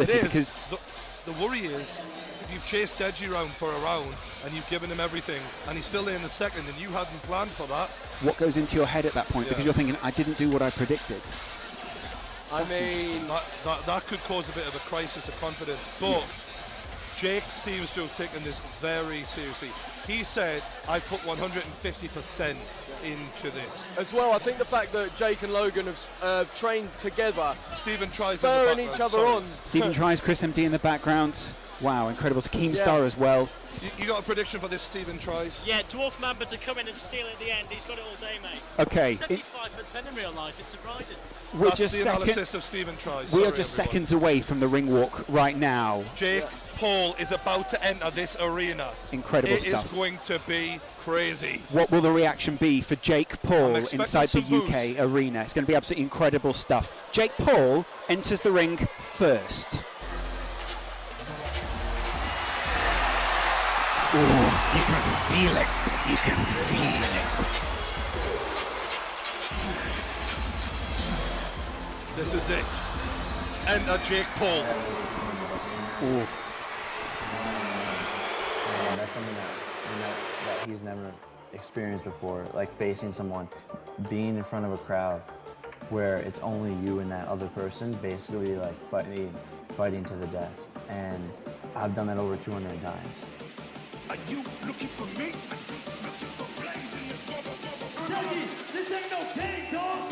It is. Because the worry is, if you've chased Deji around for a round and you've given him everything and he's still in the second and you hadn't planned for that. what goes into your head at that point? Because you're thinking, I didn't do what I predicted. I mean, that could cause a bit of a crisis of confidence. But Jake seems to have taken this very seriously. He said, I put 150% into this. As well, I think the fact that Jake and Logan have trained together, Stephen tries spurring each other on. Stephen tries, Chris MD in the background. Wow, incredible. Keemstar as well. You got a prediction for this, Stephen tries? Yeah, Dwarf Mamba to come in and steal it at the end. He's got it all day, mate. Okay. He's actually 5'10" in real life. It's surprising. We're That's just the analysis of Stephen tries. We are just seconds away from the ring walk right now. Jake Paul is about to enter this arena. Incredible stuff. It is going to be crazy. What will the reaction be for Jake Paul inside the some UK arena? It's going to be absolutely incredible stuff. Jake Paul enters the ring first. Ooh, you can feel it. You can feel it. This is it. Enter Jake Paul. Oof. Yeah, that's something that he's never experienced before, like facing someone, being in front of a crowd where it's only you and that other person, basically like fighting to the death. And I've done that over 200 times. Are you looking for me? Are you looking for blaze in this motherfucker? This ain't no game, dog!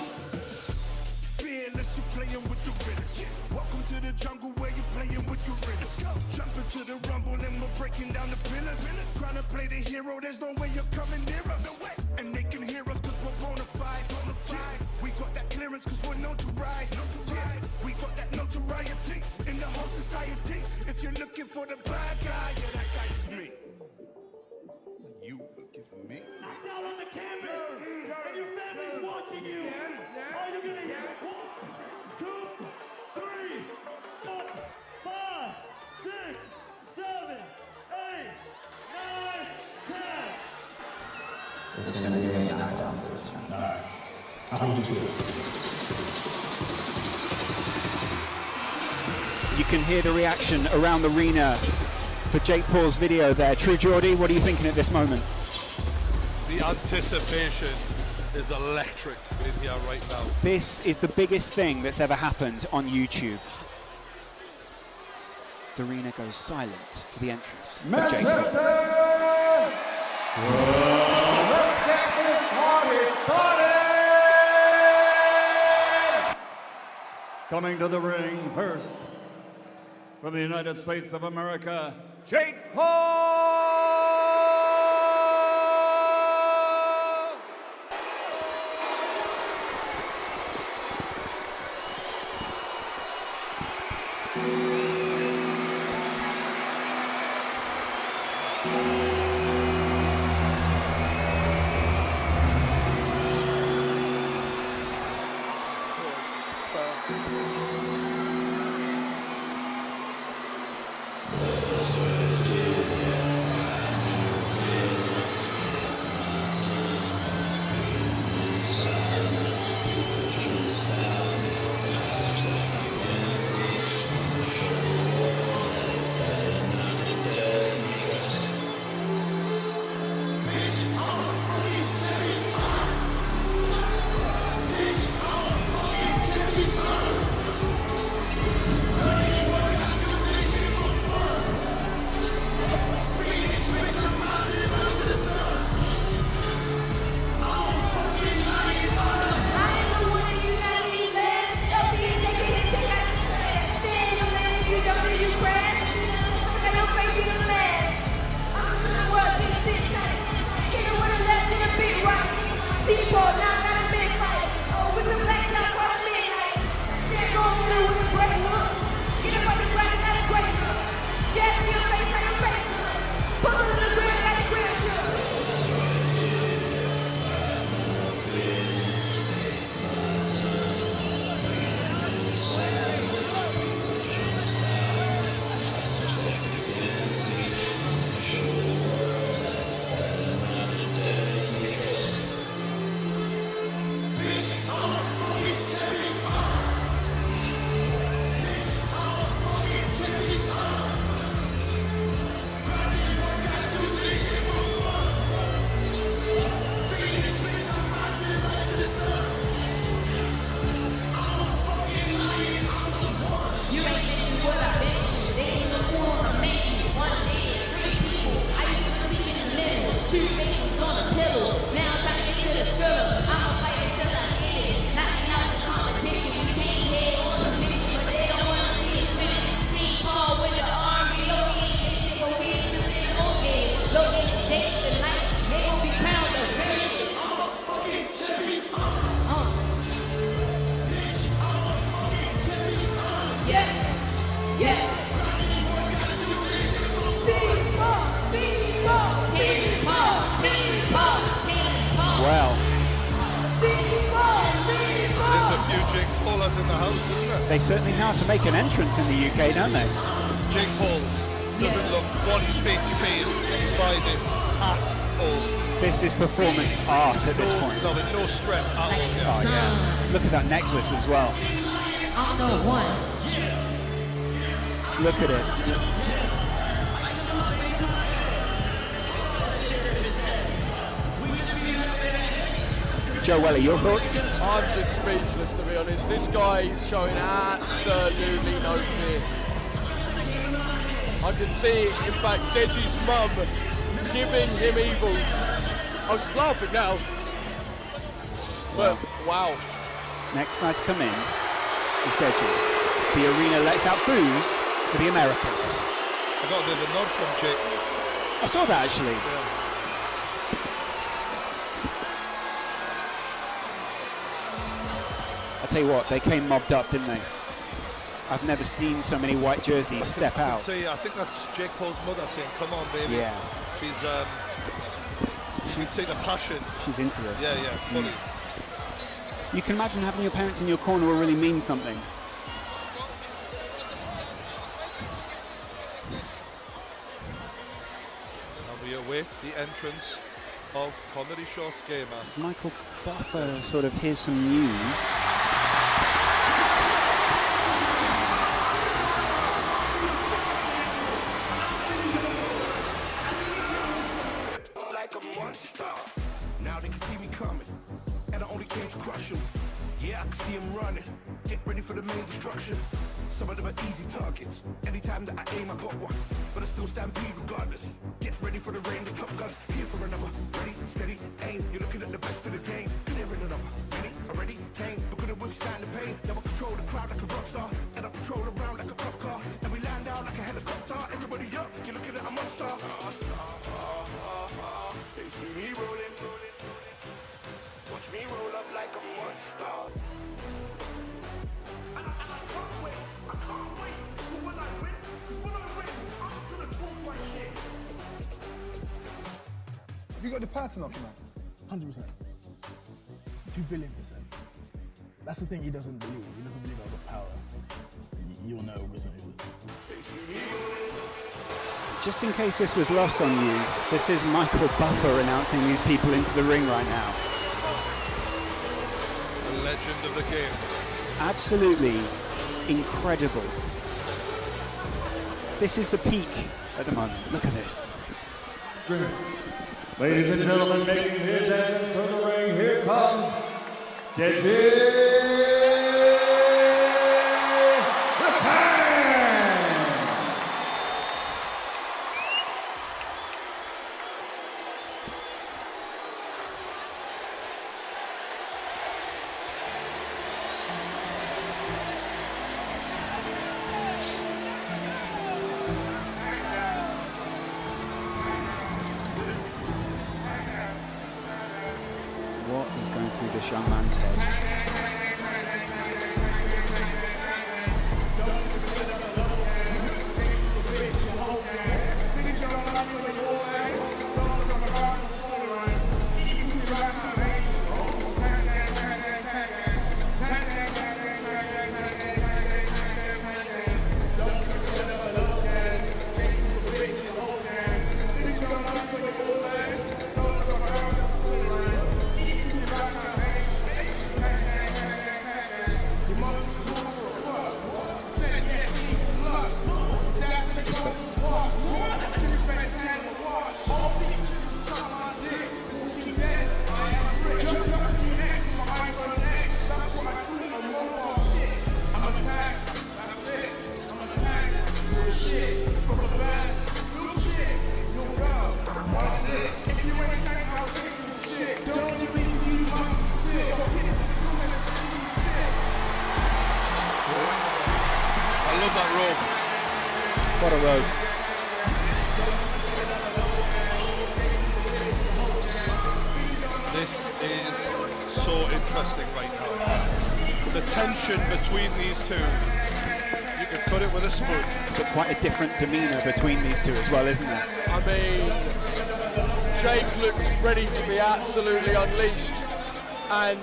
Fearless, you playing with the riddles. Welcome to the jungle where you playing with the riddles. Jump into the rumble and we're breaking down the pillars. Trying to play the hero, there's no way you're coming near us. And they can hear us cause we're bona fide. We got that clearance cause we're known to ride. We got that notoriety in the whole society. If you're looking for the bad guy, yeah, that guy is me. You looking for me? Knocked out on the canvas, and your family's watching you. All you're gonna hear is 1, 2, 3, 4, 5, 6, 7, 8, 9, 10. It's gonna be a knockdown position. Alright. You can hear the reaction around the arena for Jake Paul's video there. True Geordie, what are you thinking at this moment? The anticipation is electric in here right now. This is the biggest thing that's ever happened on YouTube. The arena goes silent for the entrance of Jake Paul. Let's get this party started! Coming to the ring first, from the United States of America, Jake Paul! Well, There's a few Jake Paulers in the house, isn't there? they certainly know how to make an entrance in the UK, don't they? Jake Paul doesn't look one bit phased by this at all. This is performance art at this point. No stress at all. Oh yeah. Look at that necklace as well. On the one. Look at it. Joe Weller, your thoughts? I'm just speechless, to be honest. This guy is showing absolutely no fear. I can see, in fact, Deji's mum giving him evils. I was just laughing now. But, wow. Next guy to come in is Deji. The arena lets out boos for the American. I got a bit of a nod from Jake. I saw that actually. Yeah. I tell you what, they came mobbed up, didn't they? I've never seen so many white jerseys step out. See, I think that's Jake Paul's mother saying, "Come on, baby." Yeah. She's you can see the passion. She's into this. Yeah, fully. You can imagine having your parents in your corner will really mean something. And we await the entrance of Comedy Shorts Gamer. Michael Buffer sort of hears some news. Like a monster. Now they can see me coming, and I only came to crush them. Yeah, I can see them running. Get ready for the main destruction. Some of them are easy targets. Anytime that I aim, I got one. But I still stampede regardless. Get ready for the rain, the top guns. Here for another. Ready, steady, aim. You're looking at the best of the game. Clearing another. Ready, already came. But couldn't withstand the pain. Now I control the crowd like a rock star. And I patrol around like a cop car. And we land down like a helicopter. Everybody up, you're looking at a monster. They see me rolling. Watch me roll up like a monster. And I can't wait. I can't wait till when I win. Because when I win, I'm gonna talk my shit. Have you got the power to knock him out? 100%. 2 billion%. That's the thing he doesn't believe. He doesn't believe I've got power. You'll know recently. Just in case this was lost on you, this is Michael Buffer announcing these people into the ring right now. The legend of the game. Absolutely incredible. This is the peak at the moment. Look at this. Ladies and gentlemen, making his entrance to the ring, here comes Deji. What is going through this young man's head? What a road. This is so interesting right now. The tension between these two You could put it with a spoon. But quite a different demeanour between these two as well, isn't there? I mean, Jake looks ready to be absolutely unleashed, and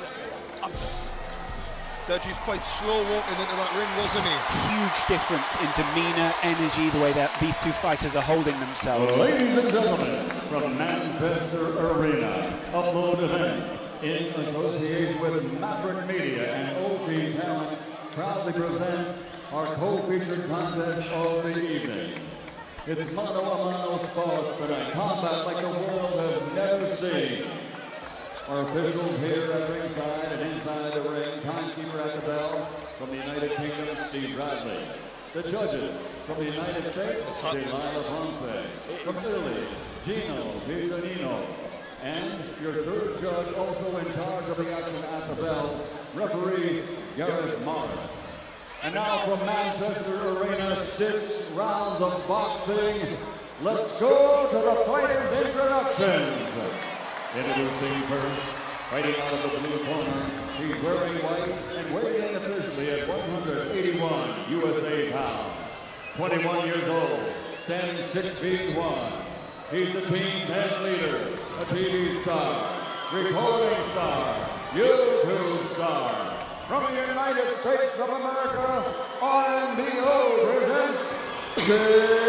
Deji's quite slow walking into that ring, wasn't he? Huge difference in demeanour, energy, the way that these two fighters are holding themselves. Ladies and gentlemen, from Manchester Arena, Upload Events, in association with Maverick Media and OP Talent, proudly present our co-featured contest of the evening. It's mano a mano sports tonight, combat like the world has never seen. Our officials here at ringside and inside the ring, timekeeper at the bell from the United Kingdom, Steve Bradley. The judges from the United States, Delilah Ponce. From Italy, Gino Viganino. And your third judge, also in charge of the action at the bell, referee Gareth Morris. And now from Manchester Arena, 6 rounds of boxing. Let's go to the fighters' introductions. Introducing first, fighting out of the blue corner, he's wearing white and weighing in officially at 181 USA pounds. 21 years old, standing 6 feet 1. He's the team 10 leader, a TV star, recording star, YouTube star. From the United States of America, RNBO presents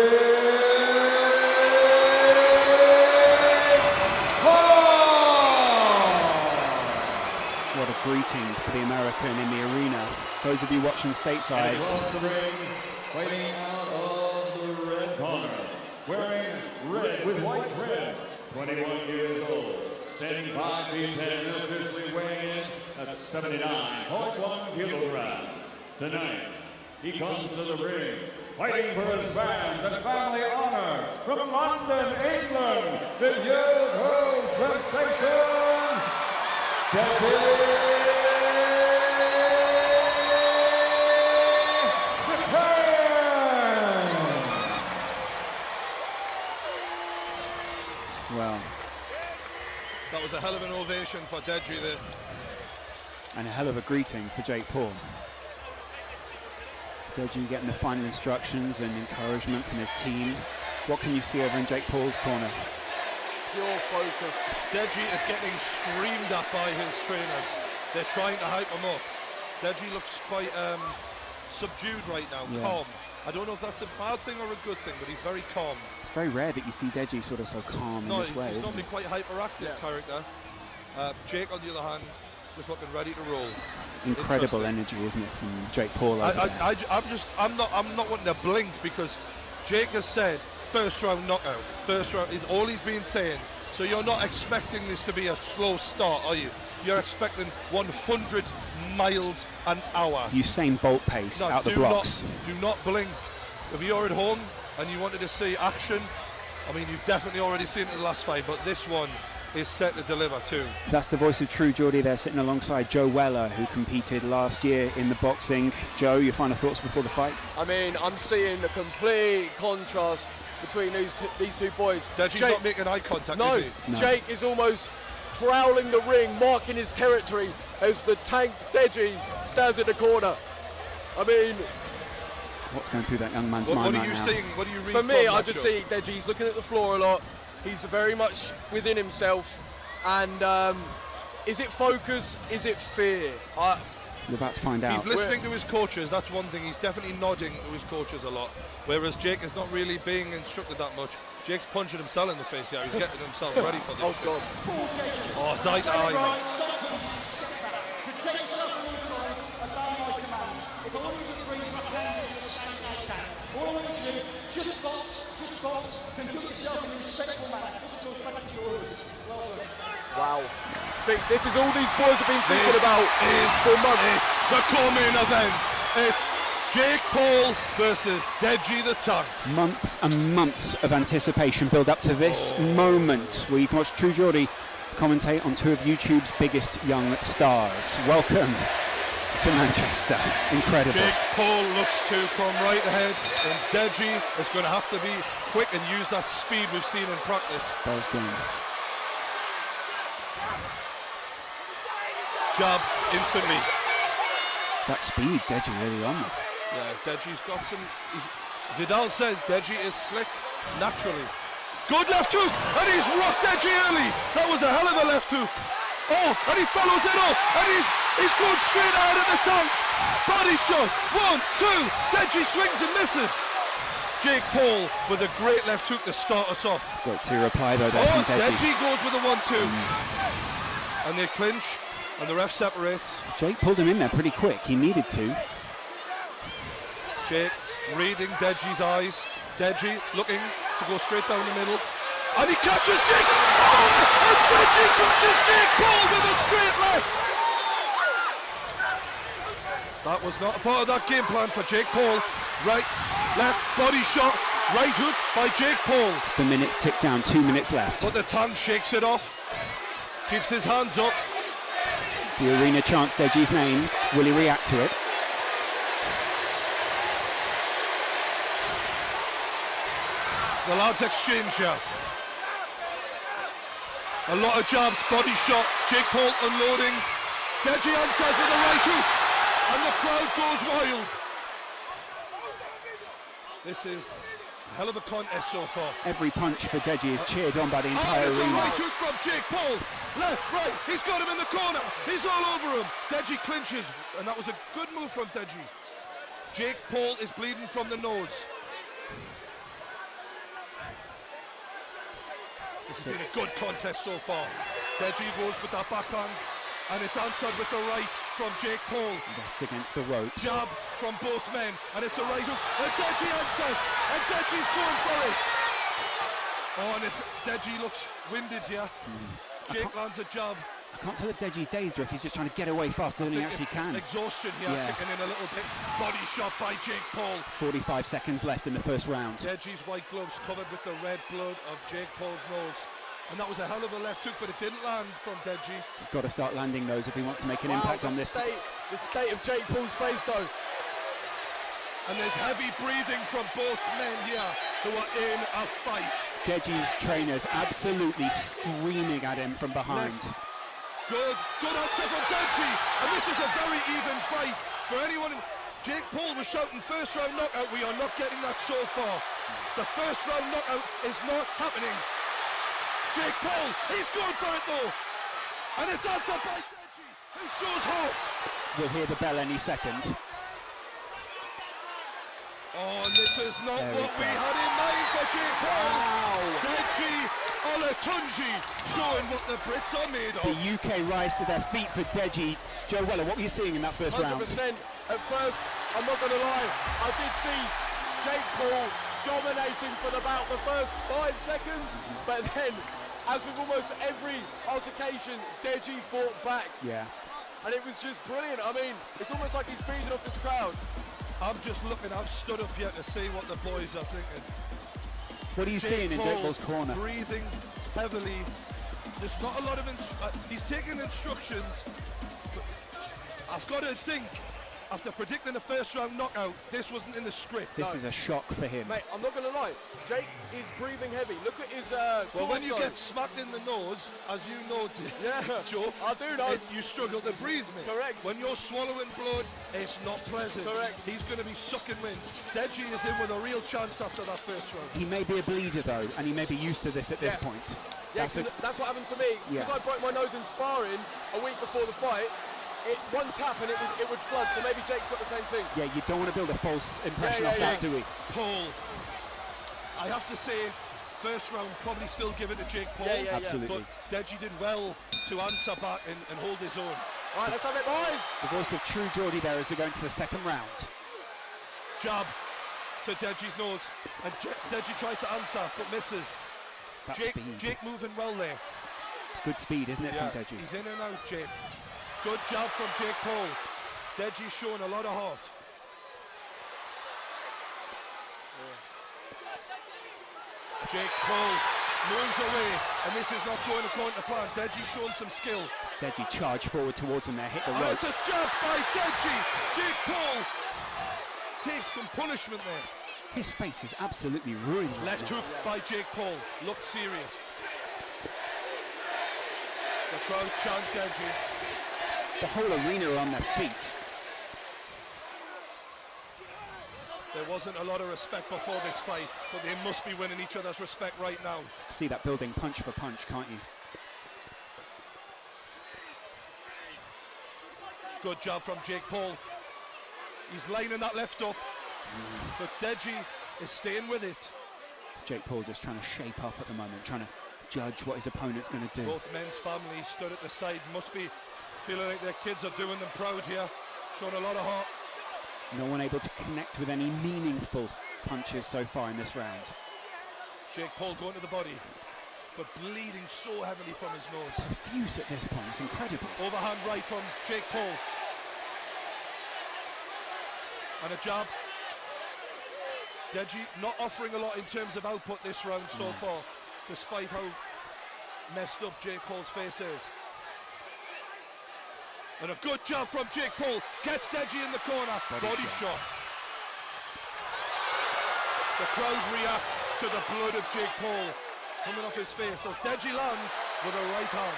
What a greeting for the American in the arena. Those of you watching stateside. And across the ring, fighting out of the red corner, wearing red with white trim, 21 years old, standing 5 feet 10, officially weighing in at 79.1 kilograms. Tonight, he comes to the ring, fighting for his fans and family honor, from London, England, the youthful sensation, Deji Well, That was a hell of an ovation for Deji there. and a hell of a greeting for Jake Paul. Deji getting the final instructions and encouragement from his team. What can you see over in Jake Paul's corner? pure focus. Deji is getting screamed at by his trainers. They're trying to hype him up. Deji looks quite subdued right now, Yeah. calm. I don't know if that's a bad thing or a good thing, but he's very calm. It's very rare that you see Deji sort of so calm No, in this he's way, isn't normally it? quite hyperactive character. Jake, on the other hand, just looking ready to roll. Incredible energy, isn't it, from Jake Paul over there? I'm not wanting to blink because Jake has said first round knockout. First round is all he's been saying. So you're not expecting this to be a slow start, are you? You're expecting 100 miles an hour. Usain Bolt pace No, out the blocks. do not blink. If you're at home and you wanted to see action, I mean, you've definitely already seen it in the last fight, but this one is set to deliver too. That's the voice of True Geordie there, sitting alongside Joe Weller, who competed last year in the boxing. Joe, your final thoughts before the fight? I mean, I'm seeing a complete contrast between these two boys. Deji's not making eye contact, no, is he? No. Jake is almost prowling the ring, marking his territory as the tank Deji stands in the corner. I mean, What's going through that young man's What mind are right you now? seeing? What do you read for me, from I that, just Joe? see Deji. He's looking at the floor a lot. He's very much within himself. And is it focus? Is it fear? We're about to find out. He's listening to his coaches, that's one thing. He's definitely nodding to his coaches a lot. Whereas Jake is not really being instructed that much. Jake's punching himself in the face here. He's getting himself ready for this. Oh, shit. God. Oh, it's eye to eye, mate. Wow. This is all these boys have been thinking This about is for months. the co-main event. It's Jake Paul versus Deji the Tank. Months and months of anticipation build up to this moment where you can watch True Geordie commentate on two of YouTube's biggest young stars. Welcome to Manchester. Incredible. Jake Paul looks to come right ahead, and Deji is going to have to be quick and use that speed we've seen in practice. Bell's gone. Jab instantly. That speed, Deji early on. Yeah, Deji's got some. Vidal said Deji is slick naturally. Good left hook, and he's rocked Deji early. That was a hell of a left hook. Oh, and he follows it up, and he's going straight out at the tank. Body shot. 1, 2. Deji swings and misses. Jake Paul with a great left hook to start us off. Got to reply though there Oh, from Deji. Deji goes with a 1-2. And they clinch, and the ref separates. Jake pulled him in there pretty quick. He needed to. Jake reading Deji's eyes. Deji looking to go straight down the middle. And he catches Jake. Oh! And Deji catches Jake Paul with a straight left. That was not a part of that game plan for Jake Paul. Right, left, body shot, right hook by Jake Paul. The minutes tick down, 2 minutes left. But the tank shakes it off. Keeps his hands up. The arena chants Deji's name. Will he react to it? The lads exchange here. A lot of jabs, body shot, Jake Paul unloading. Deji answers with a right hook, and the crowd goes wild. This is a hell of a contest so far. Every punch for Deji is cheered on by the entire And it's a arena. right hook from Jake Paul. Left, right, he's got him in the corner. He's all over him. Deji clinches, and that was a good move from Deji. Jake Paul is bleeding from the nose. This has been a good contest so far. Deji goes with that backhand, and it's answered with the right from Jake Paul. That's against the ropes. Jab from both men, and it's a right hook, and Deji answers, and Deji's going for it. Oh, and Deji looks winded here. Jake lands a jab. I can't tell if Deji's dazed or if he's just trying to get away faster than he actually can. Exhaustion here, Yeah. kicking in a little bit. Body shot by Jake Paul. 45 seconds left in the first round. Deji's white gloves covered with the red blood of Jake Paul's nose. And that was a hell of a left hook, but it didn't land from Deji. He's got to start landing those if he wants to make an impact on this. The state of Jake Paul's face, though. And there's heavy breathing from both men here who are in a fight. Deji's trainers absolutely screaming at him from behind. Left. Good answer from Deji. And this is a very even fight. For anyone, Jake Paul was shouting first round knockout. We are not getting that so far. The first round knockout is not happening. Jake Paul, he's going for it though. And it's answered by Deji, who shows heart. We'll hear the bell any second. Oh, and this is not what we had in mind for Jake Paul. Deji Olatunji showing what the Brits are made of. The UK rise to their feet for Deji. Joe Weller, what were you seeing in that first 100%. round? At first, I'm not going to lie, I did see Jake Paul dominating for about the first 5 seconds, but then, as with almost every altercation, Deji fought back. Yeah. And it was just brilliant. I mean, it's almost like he's feeding off this crowd. I'm just looking, I've stood up here to see what the boys are thinking. What are you seeing in Jake Paul's corner? Breathing heavily. There's not a lot of he's taking instructions. But I've got to think, after predicting a first round knockout, this wasn't in the script. This is a shock for him. Mate, I'm not going to lie, Jake is breathing heavy. Look at his well, when you torso. get smacked in the nose, as you know, Yeah, Joe, I do know. you struggle to breathe, mate. Correct. When you're swallowing blood, it's not pleasant. Correct. He's going to be sucking wind. Deji is in with a real chance after that first round. He may be a bleeder though, and he may be used to this at this point. Yeah, that's what happened to me. Yeah. Because I broke my nose in sparring a week before the fight. One tap and it would flood, so maybe Jake's got the same thing. Yeah, you don't want to build a false impression off that, do we? Paul, I have to say, first round probably still give it to Jake Paul. Yeah. Absolutely. But Deji did well to answer back and hold his own. All right, let's have it, boys. The voice of True Geordie there as we go into the second round. Jab to Deji's nose, and Deji tries to answer but misses. That speed. Jake moving well there. It's good speed, isn't it, from Deji? He's in and out, Jake. Good job from Jake Paul. Deji's showing a lot of heart. Jake Paul moves away, and this is not going according to plan. Deji's showing some skill. Deji charged forward towards him there, hit the And it's ropes. a jab by Deji. Jake Paul takes some punishment there. His face is absolutely ruined. right Left now. hook by Jake Paul. Looked serious. The crowd chant Deji. The whole arena are on their feet. There wasn't a lot of respect before this fight, but they must be winning each other's respect right now. See that building punch for punch, can't you? Good job from Jake Paul. He's lining that left up, but Deji is staying with it. Jake Paul just trying to shape up at the moment, trying to judge what his opponent's going to do. Both men's families stood at the side, must be feeling like their kids are doing them proud here, showing a lot of heart. No one able to connect with any meaningful punches so far in this round. Jake Paul going to the body, but bleeding so heavily from his nose. Profuse at this point, it's incredible. Overhand right from Jake Paul. And a jab. Deji not offering a lot in terms of output this round so far, despite how messed up Jake Paul's face is. And a good jab from Jake Paul, gets Deji in the corner, body shot. The crowd react to the blood of Jake Paul coming off his face as Deji lands with a right hand.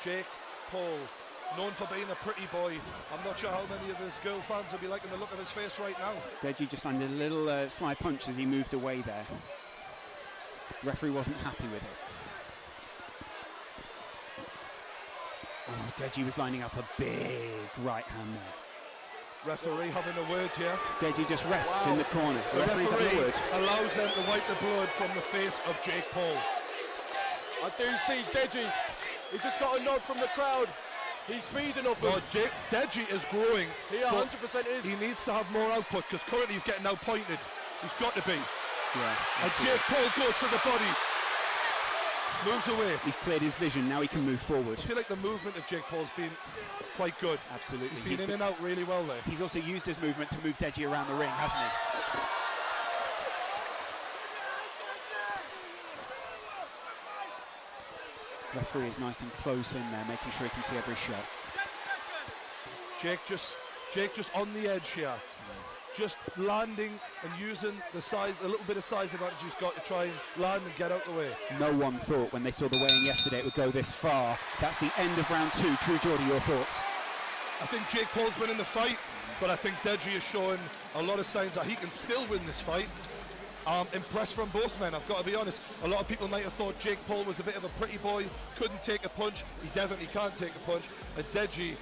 Jake Paul, known for being a pretty boy. I'm not sure how many of his girl fans will be liking the look of his face right now. Deji just landed a little slide punch as he moved away there. Referee wasn't happy with it. Oh, Deji was lining up a big right hand there. Referee having a word here. Deji just rests in the corner. The referee's having a referee word. allows them to wipe the blood from the face of Jake Paul. I do see Deji. He just got a nod from the crowd. He's feeding off him. Oh, Deji is growing. He 100% is. He needs to have more output because currently he's getting outpointed. He's got to be. Yeah, and Jake Paul goes to the body. Moves away. He's cleared his vision, now he can move forward. I feel like the movement of Jake Paul's been quite good. Absolutely. He's been in and out really well there. He's also used his movement to move Deji around the ring, hasn't he? Referee is nice and close in there, making sure he can see every shot. Jake just on the edge here. Just landing and using the size, a little bit of size advantage he's got to try and land and get out the way. No one thought when they saw the weigh-in yesterday it would go this far. That's the end of round two. True Geordie, your thoughts? I think Jake Paul's winning the fight, but I think Deji is showing a lot of signs that he can still win this fight. Impressed from both men, I've got to be honest. A lot of people might have thought Jake Paul was a bit of a pretty boy, couldn't take a punch. He definitely can't take a punch. And Deji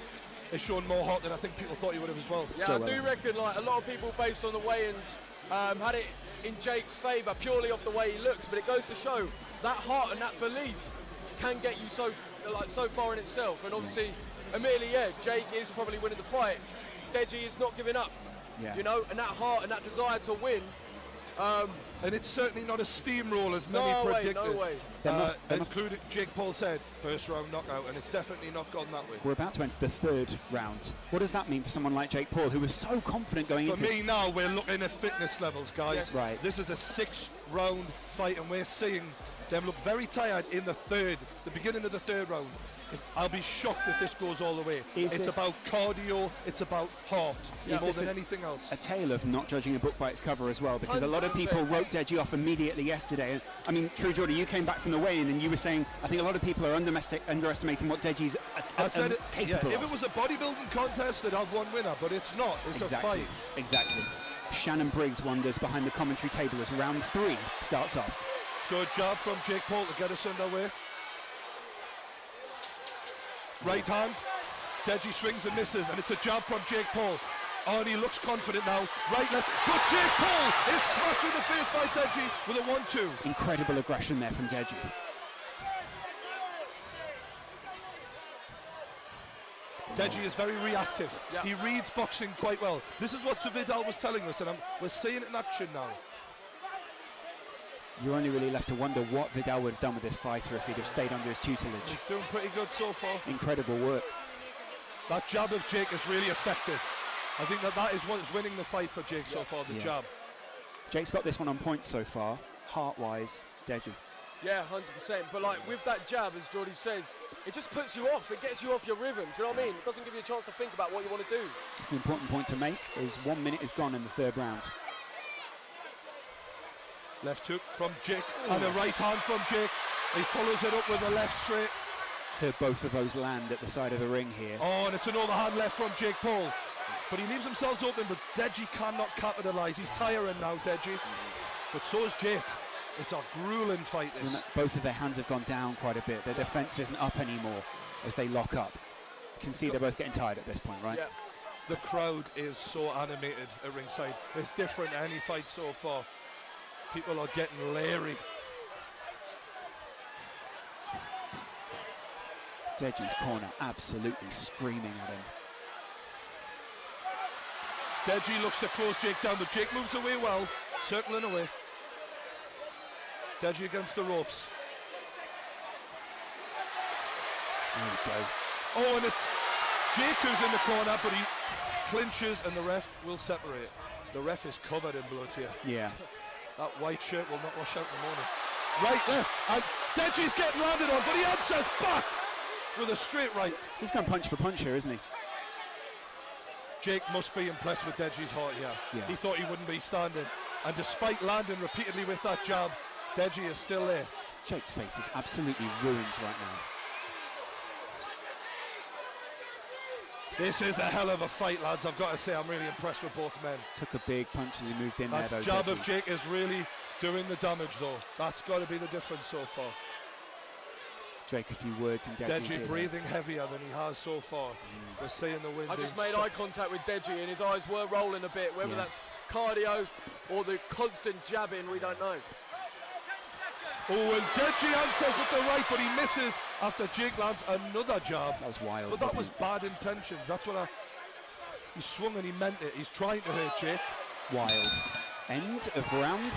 is showing more heart than I think people thought he would have as well. Yeah, I do reckon like a lot of people based on the weigh-ins had it in Jake's favour purely off the way he looks, but it goes to show that heart and that belief can get you so far in itself. And obviously, admittedly, yeah, Jake is probably winning the fight. Deji is not giving up, you know, and that heart and that desire to win. And it's certainly not a steamroll as many predicted. No way. Including Jake Paul said, first round knockout, and it's definitely not gone that way. We're about to enter the third round. What does that mean for someone like Jake Paul, who was so confident going into this? For me now, we're looking at fitness levels, guys. Yes. Right. This is a 6-round fight, and we're seeing them look very tired in the beginning of the third round. I'll be shocked if this goes all the way. It's about cardio, it's about heart, more than anything else. A tale of not judging a book by its cover as well, because a lot of people wrote Deji off immediately yesterday. And, I mean, True Geordie, you came back from the weigh-in and you were saying, I think a lot of people are underestimating what Deji's capable of. If it was a bodybuilding contest, they'd have one winner, but it's not. It's a fight. Exactly. Shannon Briggs wanders behind the commentary table as round 3 starts off. Good job from Jake Paul to get us underway. Right hand, Deji swings and misses, and it's a jab from Jake Paul. Oh, and he looks confident now. Right left, but Jake Paul is smashed in the face by Deji with a 1-2. Incredible aggression there from Deji. Deji is very reactive. Yeah. He reads boxing quite well. This is what Vidal was telling us, and we're seeing it in action now. You're only really left to wonder what Vidal would have done with this fighter if he'd have stayed under his tutelage. He's doing pretty good so far. Incredible work. That jab of Jake is really effective. I think that is what's winning the fight for Jake so far, the jab. Jake's got this one on point so far. Heart-wise, Deji. Yeah, 100%. But like with that jab, as Geordie says, it just puts you off. It gets you off your rhythm. Do you know what I mean? It doesn't give you a chance to think about what you want to do. It's an important point to make, is 1 minute is gone in the third round. Left hook from Jake and a right hand from Jake. He follows it up with a left straight. Heard both of those land at the side of the ring here. Oh, and it's an overhand left from Jake Paul. but he leaves himself open, but Deji cannot capitalise. He's tiring now, Deji. But so is Jake. It's a grueling fight, this. Both of their hands have gone down quite a bit. Their defence isn't up anymore as they lock up. You can see they're both getting tired at this point, right? Yeah. The crowd is so animated at ringside. It's different than any fight so far. People are getting leery. Deji's corner absolutely screaming at him. Deji looks to close Jake down, but Jake moves away well, circling away. Deji against the ropes. There we go. Oh, and it's Jake who's in the corner, but he clinches and the ref will separate. The ref is covered in blood here. Yeah. That white shirt will not wash out in the morning. Right, left, and Deji's getting landed on, but he answers back with a straight right. He's going punch for punch here, isn't he? Jake must be impressed with Deji's heart here. Yeah. He thought he wouldn't be standing. And despite landing repeatedly with that jab, Deji is still there. Jake's face is absolutely ruined right now. This is a hell of a fight, lads. I've got to say, I'm really impressed with both men. Took a big punch as he moved in there, though. That jab Deji. of Jake is really doing the damage, though. That's got to be the difference so far. Drake, a few words in Deji's Deji ear breathing heavier than he has so far. We're seeing the wind. I just made eye contact with Deji and his eyes were rolling a bit. Whether that's cardio or the constant jabbing, we don't know. Oh, and Deji answers with the right, but he misses after Jake lands another jab. That was wild. But that was bad intentions. That's what he swung and he meant it. He's trying to hurt Jake. Wild. End of round.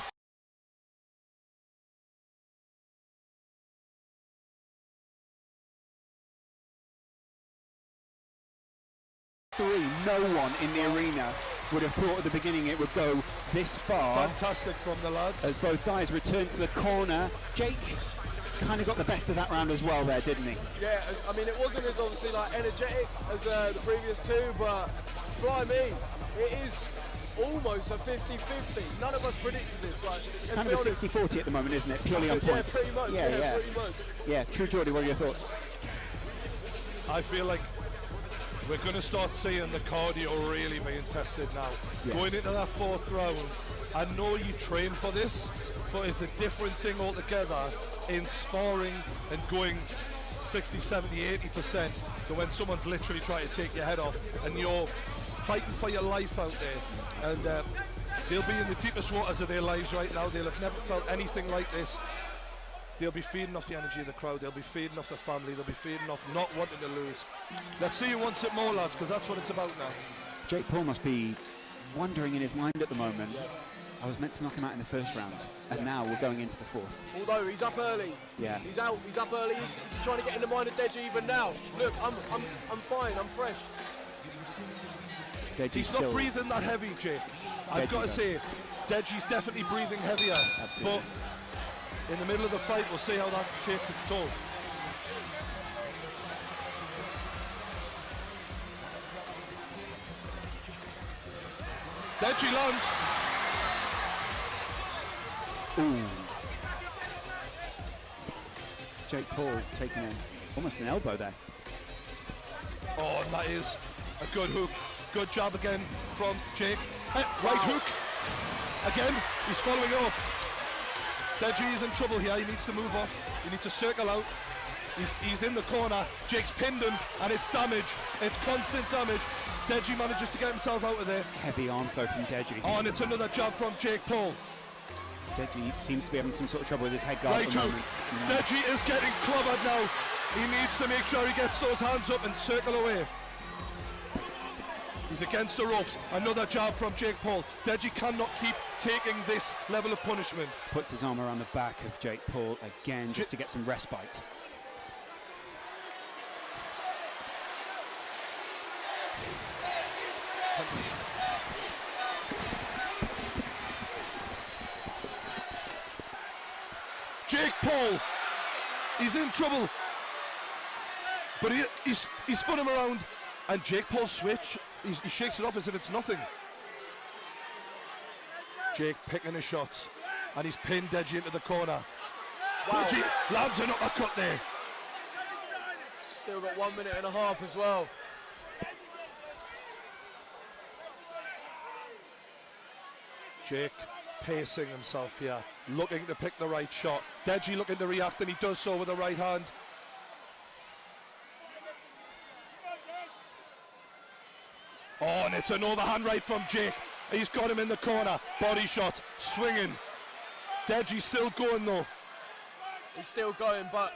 No one in the arena would have thought at the beginning it would go this far. Fantastic from the lads. As both guys return to the corner. Jake kind of got the best of that round as well there, didn't he? Yeah, I mean, it wasn't as obviously like energetic as the previous two, but fly me, it is almost a 50-50. None of us predicted this. Like, it's kind of a 60-40 at the moment, isn't it? Purely on points. Yeah, pretty much. Yeah, pretty much. Yeah, True Geordie, what are your thoughts? I feel like we're going to start seeing the cardio really being tested now. Yeah. Going into that fourth round, I know you train for this, but it's a different thing altogether in sparring and going 60, 70, 80% to when someone's literally trying to take your head off and you're fighting for your life out there. And they'll be in the deepest waters of their lives right now. They'll have never felt anything like this. They'll be feeding off the energy of the crowd. They'll be feeding off the family. They'll be feeding off not wanting to lose. Let's see who wants it more, lads, because that's what it's about now. Jake Paul must be wondering in his mind at the moment. I was meant to knock him out in the first round, and now we're going into the fourth. Although he's up early. Yeah. He's out. He's up early. He's trying to get in the mind of Deji even now. Look, I'm fine. I'm fresh. Deji's He's not breathing that heavy, Jake. I've got to say, Deji's definitely breathing heavier. Absolutely. But in the middle of the fight, we'll see how that takes its toll. Deji lands. Ooh. Jake Paul taking almost an elbow there. Oh, and that is a good hook. Good job again from Jake. Right hook. Again, he's following up. Deji is in trouble here. He needs to move off. He needs to circle out. He's in the corner. Jake's pinned him, and it's damage. It's constant damage. Deji manages to get himself out of there. Heavy arms, though, from Deji. Oh, and it's another jab from Jake Paul. Deji seems to be having some sort of trouble with his head guard Right at the hook. moment. Deji is getting clobbered now. He needs to make sure he gets those hands up and circle away. He's against the ropes. Another jab from Jake Paul. Deji cannot keep taking this level of punishment. Puts his arm around the back of Jake Paul again just to get some respite. Jake Paul, he's in trouble. But he spun him around, and Jake Paul switch. He shakes it off as if it's nothing. Jake picking his shots, and he's pinned Deji into the corner. Wow. Deji lands an uppercut there. Still got 1 minute and a half as well. Jake pacing himself here, looking to pick the right shot. Deji looking to react, and he does so with the right hand. Oh, and it's an overhand right from Jake. He's got him in the corner. Body shot, swinging. Deji's still going though. He's still going, but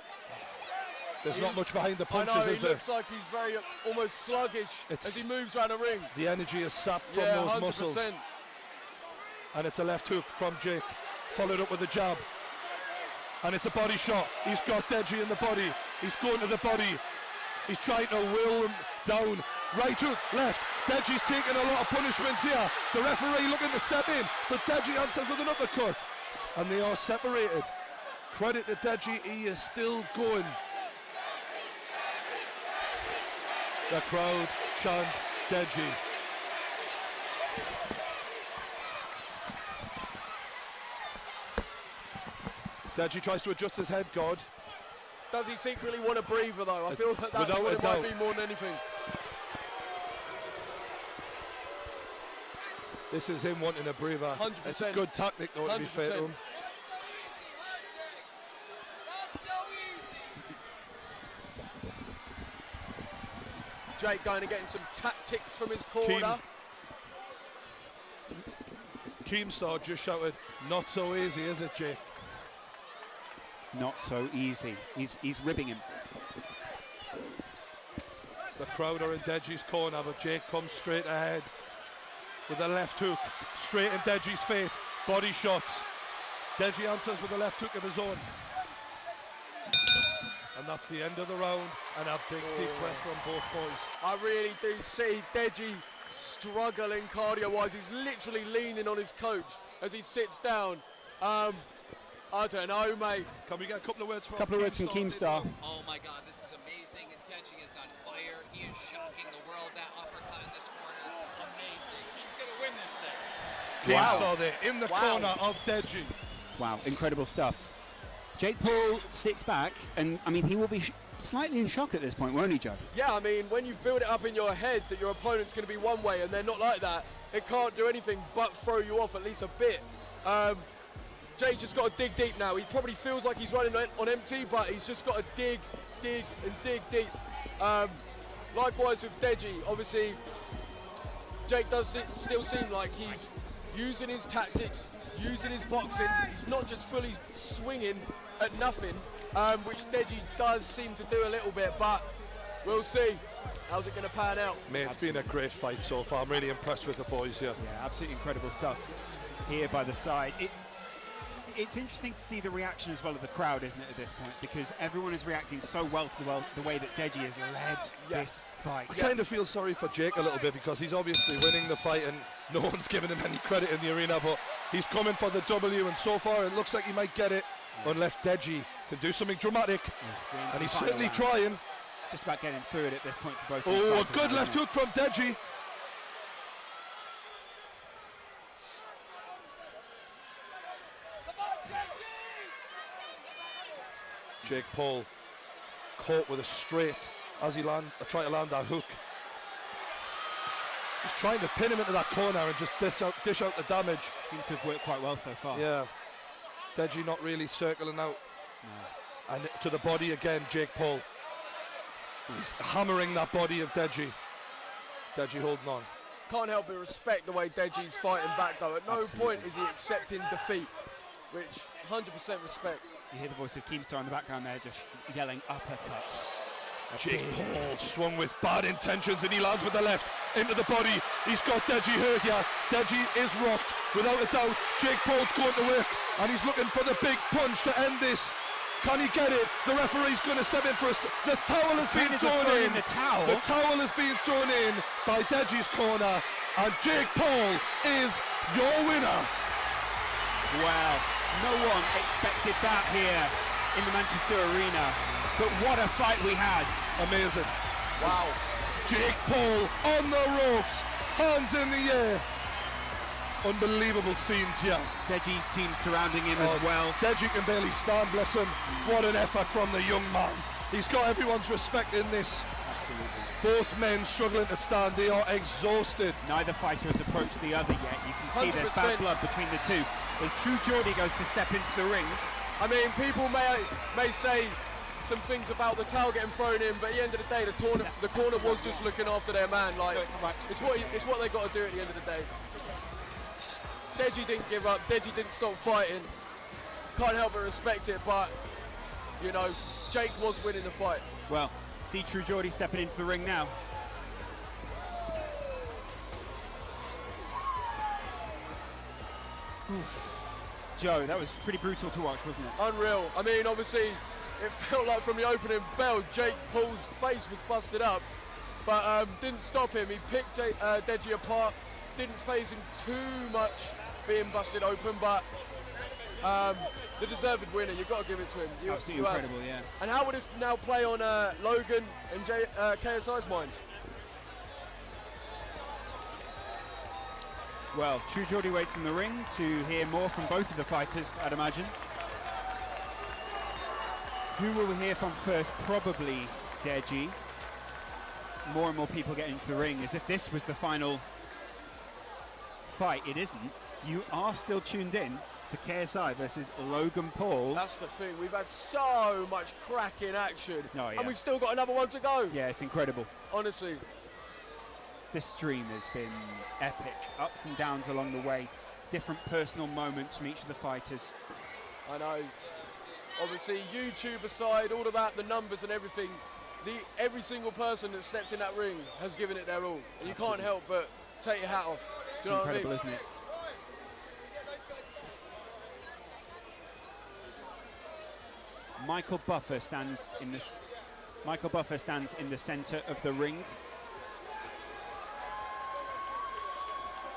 there's not much behind the punches, I know, is he there? looks like he's very almost sluggish as he moves around the ring. The energy is sapped from Yeah, those 100%. muscles. And it's a left hook from Jake, followed up with a jab. And it's a body shot. He's got Deji in the body. He's going to the body. He's trying to will him down. Right hook, left. Deji's taking a lot of punishment here. The referee looking to step in, but Deji answers with an uppercut. And they are separated. Credit to Deji, he is still going. The crowd chant Deji. Deji tries to adjust his head guard. Does he secretly want a breather though? I feel that that's Without what a it might doubt. be more than anything. This is him wanting a breather. 100%. It's a good tactic though, to be fair to 100%. him. Jake going to getting some tactics from his corner. Keemstar just shouted, "Not so easy, is it, Jake?" Not so easy. He's ribbing him. The crowd are in Deji's corner, but Jake comes straight ahead with a left hook, straight in Deji's face. Body shots. Deji answers with a left hook of his own. And that's the end of the round, and a big deep breath from both boys. I really do see Deji struggling cardio-wise. He's literally leaning on his coach as he sits down. I don't know, mate. Can we get a couple of words from Keemstar? Oh my God, this is amazing. Deji is on fire. He is shocking the world. That uppercut in this corner, amazing. He's gonna win this thing. Keemstar there in the corner of Deji. Wow, incredible stuff. Jake Paul sits back, and I mean, he will be slightly in shock at this point, won't he, Joe? Yeah, I mean, when you've built it up in your head that your opponent's going to be one way and they're not like that, it can't do anything but throw you off at least a bit. Jake just got to dig deep now. He probably feels like he's running on empty, but he's just got to dig deep. Likewise with Deji, obviously, Jake does still seem like he's using his tactics, using his boxing. He's not just fully swinging at nothing, which Deji does seem to do a little bit, but we'll see. How's it going to pan out? Mate, it's been a great fight so far. I'm really impressed with the boys here. Yeah, absolutely incredible stuff here by the side. It's interesting to see the reaction as well of the crowd, isn't it, at this point? Because everyone is reacting so well to the way that Deji has led this fight. I kind of feel sorry for Jake a little bit because he's obviously winning the fight and no one's giving him any credit in the arena, but he's coming for the W, and so far it looks like he might get it unless Deji can do something dramatic. And he's certainly trying. Just about getting through it at this point for both these Oh, a fighters, good now, left isn't hook from Deji. Jake Paul caught with a straight as he tried to land that hook. He's trying to pin him into that corner and just dish out the damage. Seems to have worked quite well so far. Yeah. Deji not really circling out. No. And to the body again, Jake Paul. He's hammering that body of Deji. Deji holding on. Can't help but respect the way Deji's fighting back though. At no point is he accepting defeat, which 100% respect. You hear the voice of Keemstar in the background there, just yelling uppercut. Jake Paul swung with bad intentions and he lands with the left into the body. He's got Deji hurt here. Deji is rocked, without a doubt. Jake Paul's going to work and he's looking for the big punch to end this. Can he get it? The referee's going to step in for us. The towel has been thrown in. The towel. The towel has been thrown in by Deji's corner, and Jake Paul is your winner. Wow, no one expected that here in the Manchester Arena. But what a fight we had. Amazing. Wow. Jake Paul on the ropes, hands in the air. Unbelievable scenes here. Deji's team surrounding him as well. Deji can barely stand, bless him. What an effort from the young man. He's got everyone's respect in this. Absolutely. Both men struggling to stand. They are exhausted. Neither fighter has approached the other yet. You can see there's bad 100%. blood between the two. As True Geordie goes to step into the ring. I mean, people may say some things about the towel getting thrown in, but at the end of the day, the corner was just looking after their man. Like, it's what they got to do at the end of the day. Deji didn't give up. Deji didn't stop fighting. Can't help but respect it, but you know, Jake was winning the fight. Well, see True Geordie stepping into the ring now. Joe, that was pretty brutal to watch, wasn't it? Unreal. I mean, obviously, it felt like from the opening bell, Jake Paul's face was busted up, but didn't stop him. He picked Deji apart, didn't phase him too much being busted open, but the deserved winner, you've got to give it to him. Absolutely incredible, yeah. And how would this now play on Logan and KSI's minds? Well, True Geordie waits in the ring to hear more from both of the fighters, I'd imagine. Who will we hear from first? Probably Deji. More and more people get into the ring, as if this was the final fight. It isn't. You are still tuned in for KSI versus Logan Paul. That's the thing. We've had so much cracking action, Oh, yeah. and we've still got another one to go. Yeah, it's incredible. Honestly. This stream has been epic. Ups and downs along the way. Different personal moments from each of the fighters. I know. Obviously, YouTube aside, all of that, the numbers and everything, every single person that stepped in that ring has given it their all. And you can't help but take your hat off. It's Do you know incredible, what I mean? isn't it? Michael Buffer stands in the center of the ring.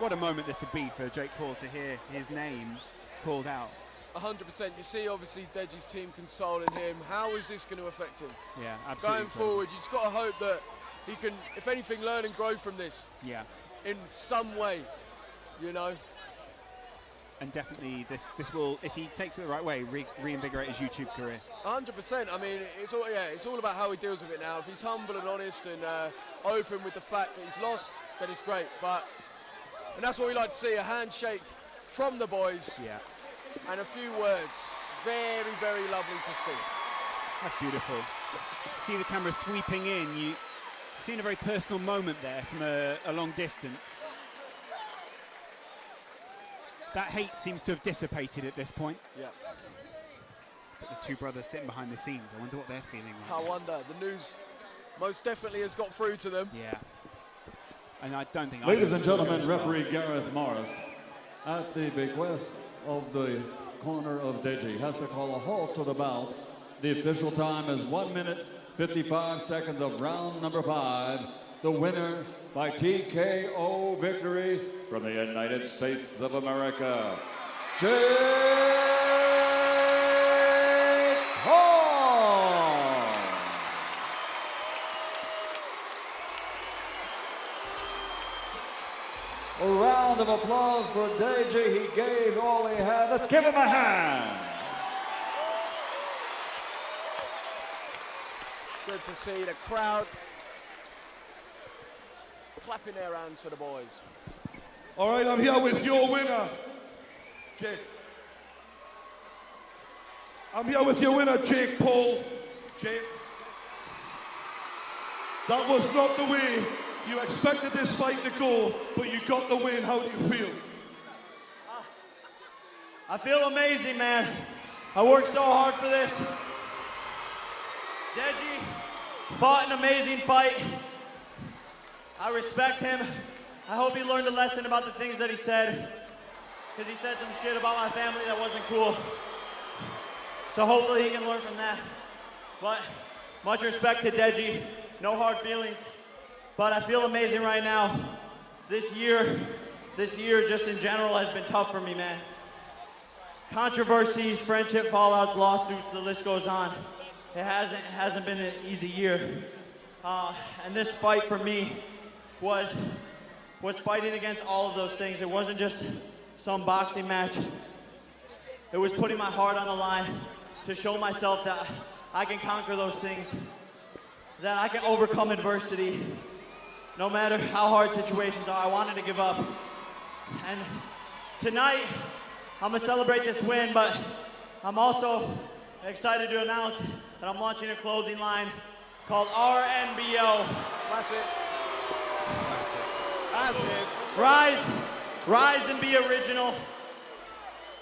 What a moment this would be for Jake Paul to hear his name called out. 100%. You see, obviously, Deji's team consoling him. How is this going to affect him? Yeah, absolutely. Going forward, you just got to hope that he can, if anything, learn and grow from this. Yeah. In some way, you know. And definitely this will, if he takes it the right way, reinvigorate his YouTube career. 100%. I mean, it's all about how he deals with it now. If he's humble and honest and open with the fact that he's lost, then it's great. And that's what we like to see, a handshake from the boys. Yeah. And a few words. Very, very lovely to see. That's beautiful. See the camera sweeping in. You've seen a very personal moment there from a long distance. That hate seems to have dissipated at this point. Yeah. But the two brothers sitting behind the scenes, I wonder what they're feeling right I now. wonder. The news most definitely has got through to them. Yeah. And I don't think... Ladies and gentlemen, referee Gareth Morris, at the bequest of the corner of Deji, has to call a halt to the bout. The official time is 1 minute, 55 seconds of round number 5. The winner by TKO victory from the United States of America, Jake Paul. A round of applause for Deji. He gave all he had. Let's give him a hand. Good to see the crowd clapping their hands for the boys. All right, I'm here with your winner, Jake. I'm here with your winner, Jake Paul. Jake, that was not the way you expected this fight to go, but you got the win. How do you feel? I feel amazing, man. I worked so hard for this. Deji fought an amazing fight. I respect him. I hope he learned a lesson about the things that he said, because he said some shit about my family that wasn't cool. So hopefully he can learn from that. But much respect to Deji. No hard feelings. But I feel amazing right now. This year just in general has been tough for me, man. Controversies, friendship fallouts, lawsuits, the list goes on. It hasn't been an easy year. And this fight for me was fighting against all of those things. It wasn't just some boxing match. It was putting my heart on the line to show myself that I can conquer those things. that I can overcome adversity. No matter how hard situations are, I wanted to give up. And tonight, I'm gonna celebrate this win, but I'm also excited to announce that I'm launching a clothing line called RNBO. Classic. As if. Rise and be original.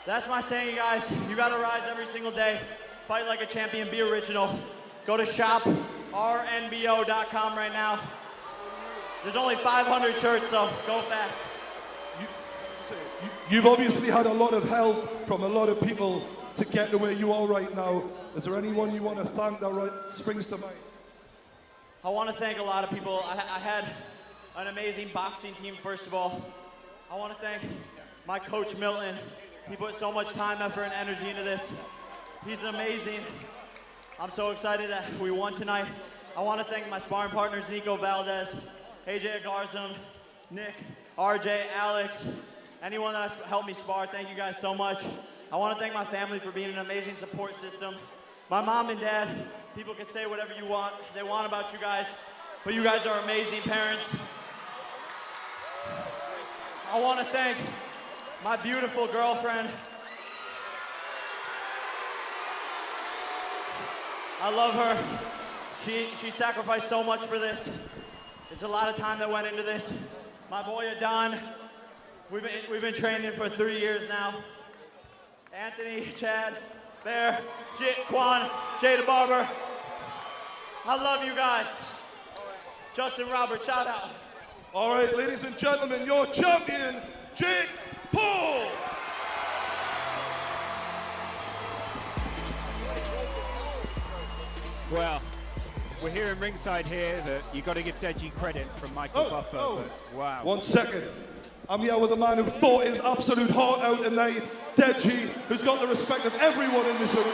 That's my saying, guys. You gotta rise every single day. Fight like a champion, be original. Go to shoprnbo.com right now. There's only 500 shirts, so go fast. You've obviously had a lot of help from a lot of people to get to where you are right now. Is there anyone you want to thank that springs to mind? I want to thank a lot of people. I had an amazing boxing team, first of all. I want to thank my coach, Milton. He put so much time, effort, and energy into this. He's amazing. I'm so excited that we won tonight. I want to thank my sparring partners, Nico Valdez, AJ Garzum, Nick, RJ, Alex, anyone that helped me spar. Thank you guys so much. I want to thank my family for being an amazing support system. My mom and dad, people can say whatever they want about you guys, but you guys are amazing parents. I want to thank my beautiful girlfriend. I love her. She sacrificed so much for this. It's a lot of time that went into this. My boy Adon, we've been training for 3 years now. Anthony, Chad, Bear, Quan, Jada Barber. I love you guys. Justin Robert, shout out. All right, ladies and gentlemen, your champion, Jake Paul. Well, we're hearing ringside here that you got to give Deji credit from Michael Buffer. But wow. 1 second. I'm here with a man who fought his absolute heart out tonight, Deji, who's got the respect of everyone in this arena.